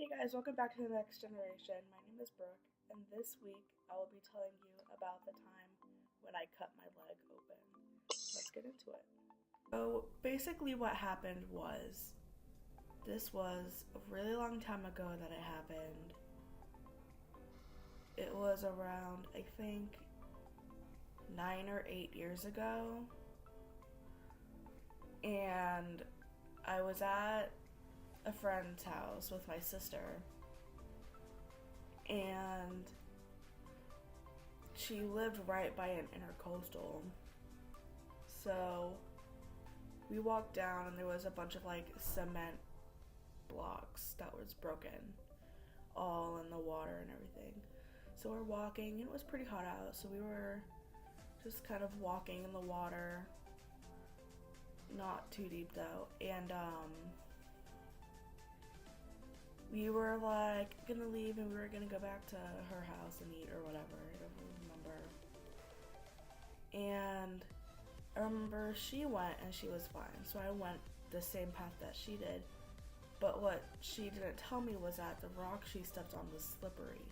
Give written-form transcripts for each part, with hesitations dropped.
Hey guys, welcome back to the Next Generation. My name is Brooke, and this week I will be telling you about the time when I cut my leg open. Let's get into it. So, basically, what happened was this was a really long time ago that it happened. It was around, I think, 9 or 8 years ago, and I was at a friend's house with my sister, and she lived right by an intercoastal. So we walked down, and there was a bunch of cement blocks that was broken, all in the water and everything. So we're walking, and it was pretty hot out, so we were just kind of walking in the water, not too deep though, and we were gonna leave, and we were gonna go back to her house and eat or whatever. I don't really remember. And I remember she went and she was fine, so I went the same path that she did. But what she didn't tell me was that the rock she stepped on was slippery.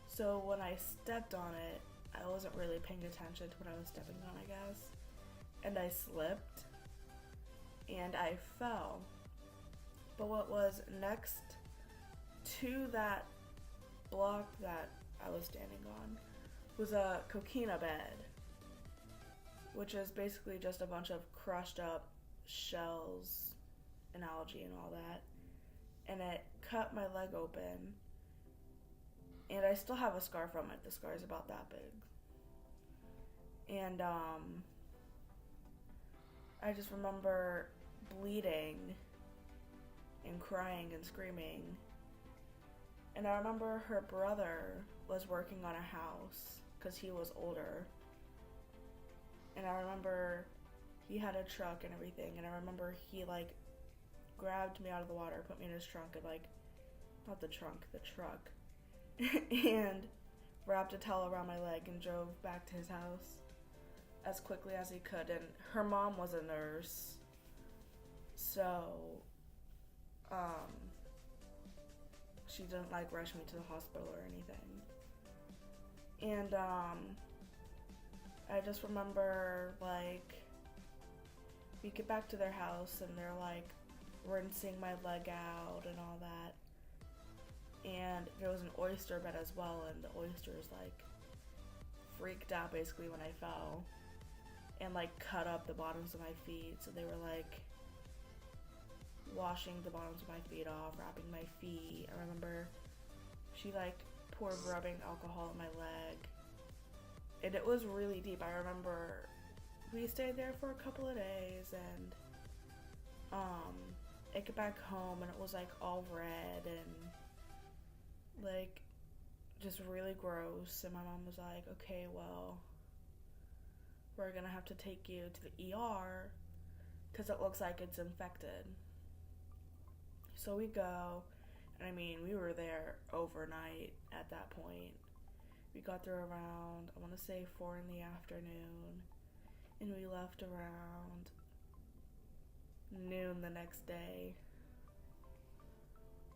So when I stepped on it, I wasn't really paying attention to what I was stepping on, I guess. And I slipped and I fell. But what was next to that block that I was standing on was a coquina bed, which is basically just a bunch of crushed up shells and algae and all that. And it cut my leg open, and I still have a scar from it. The scar is about that big. And I just remember bleeding and crying and screaming. And I remember her brother was working on a house because he was older. And I remember he had a truck and everything. And I remember he grabbed me out of the water, put me in his trunk, and not the trunk, the truck, and wrapped a towel around my leg and drove back to his house as quickly as he could. And her mom was a nurse, so she didn't rush me to the hospital or anything. And I just remember we get back to their house, and they're rinsing my leg out and all that. And there was an oyster bed as well, and the oysters freaked out basically when I fell and cut up the bottoms of my feet. So they were washing the bottoms of my feet off, wrapping my feet. I remember she poured rubbing alcohol in my leg, and it was really deep. I remember we stayed there for a couple of days, and I get back home, and it was all red and just really gross. And my mom was like, okay, well, we're gonna have to take you to the ER because it looks like it's infected. So we go, and we were there overnight at that point. We got there around, I want to say 4 in the afternoon, and we left around noon the next day.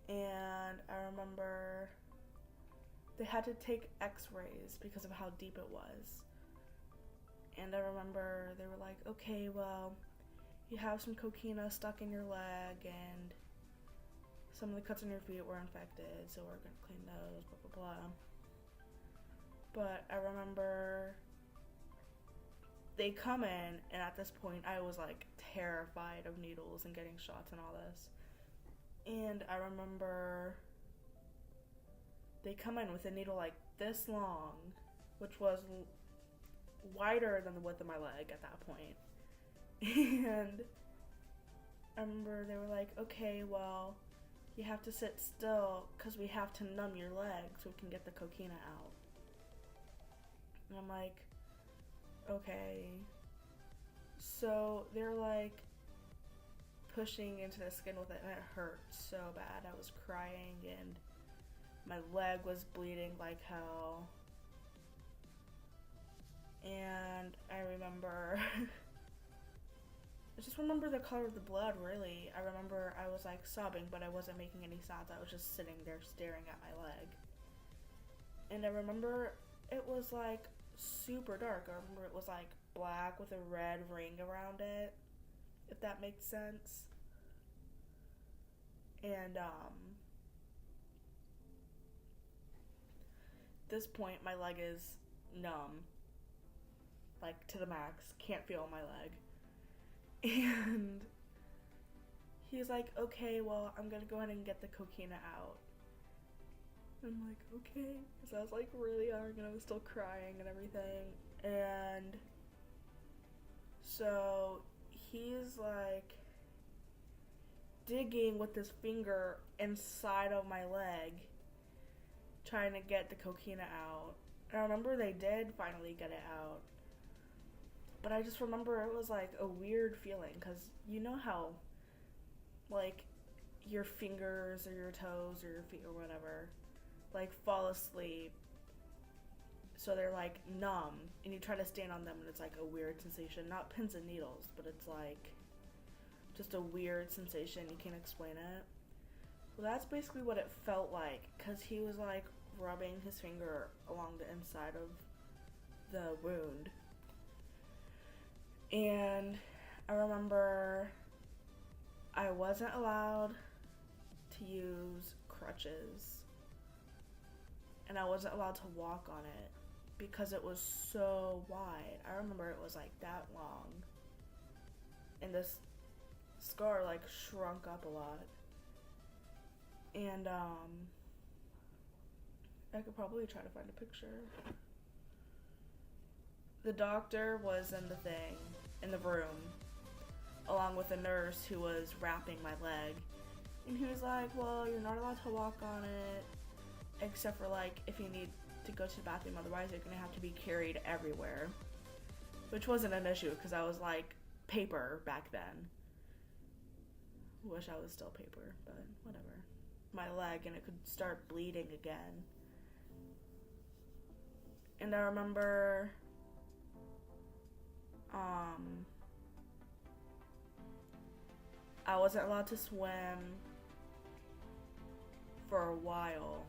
And I remember they had to take x-rays because of how deep it was. And I remember they were like, okay, well, you have some coquina stuck in your leg, and some of the cuts on your feet were infected, so we're gonna clean those, blah, blah, blah. But I remember they come in, and at this point, I was terrified of needles and getting shots and all this. And I remember they come in with a needle this long, which was wider than the width of my leg at that point. And I remember they were like, okay, well, you have to sit still because we have to numb your leg so we can get the coquina out. And I'm like, okay. So they're pushing into the skin with it, and it hurt so bad. I was crying, and my leg was bleeding like hell. And I remember I just remember the color of the blood, really. I remember I was like sobbing, but I wasn't making any sounds. I was just sitting there staring at my leg. And I remember it was like super dark. I remember it was like black with a red ring around it, if that makes sense. And this point my leg is numb, like to the max, can't feel my leg. And he's like, okay, well, I'm gonna go ahead and get the coquina out. I'm like, okay, because I was like really young and I was still crying and everything. And so he's like digging with his finger inside of my leg, trying to get the coquina out. And I remember they did finally get it out. But I just remember it was like a weird feeling, because you know how like your fingers or your toes or your feet or whatever like fall asleep, so they're like numb, and you try to stand on them and it's like a weird sensation, not pins and needles, but it's like just a weird sensation, you can't explain it. Well, that's basically what it felt like, because he was like rubbing his finger along the inside of the wound. And I remember I wasn't allowed to use crutches, and I wasn't allowed to walk on it because it was so wide. I remember it was like that long, and this scar like shrunk up a lot. And I could probably try to find a picture. The doctor was in the room, along with a nurse who was wrapping my leg. And he was like, well, you're not allowed to walk on it, except for like if you need to go to the bathroom, otherwise you're gonna have to be carried everywhere. Which wasn't an issue, because I was like paper back then. Wish I was still paper, but whatever. My leg, and it could start bleeding again. And I remember I wasn't allowed to swim for a while.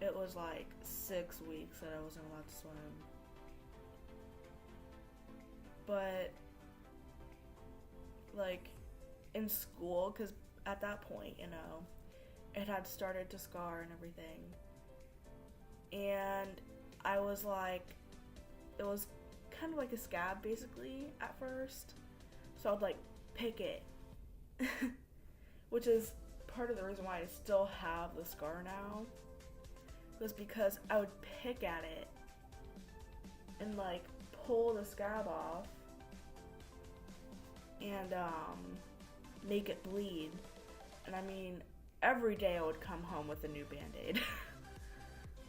It was like 6 weeks that I wasn't allowed to swim. But like in school, because at that point, you know, it had started to scar and everything. And I was like, it was kind of like a scab basically at first. So I would like pick it, which is part of the reason why I still have the scar now, was because I would pick at it and like pull the scab off and make it bleed. And I mean, every day I would come home with a new Band-Aid.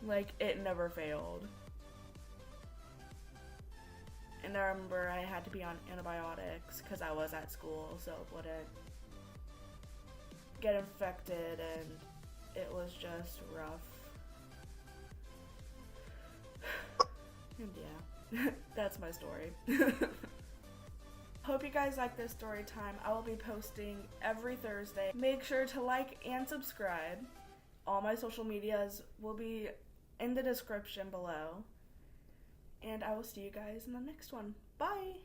Like, it never failed. And I remember I had to be on antibiotics because I was at school, so it wouldn't get infected, and it was just rough. And yeah, that's my story. Hope you guys like this story time. I will be posting every Thursday. Make sure to like and subscribe. All my social medias will be in the description below. And I will see you guys in the next one. Bye!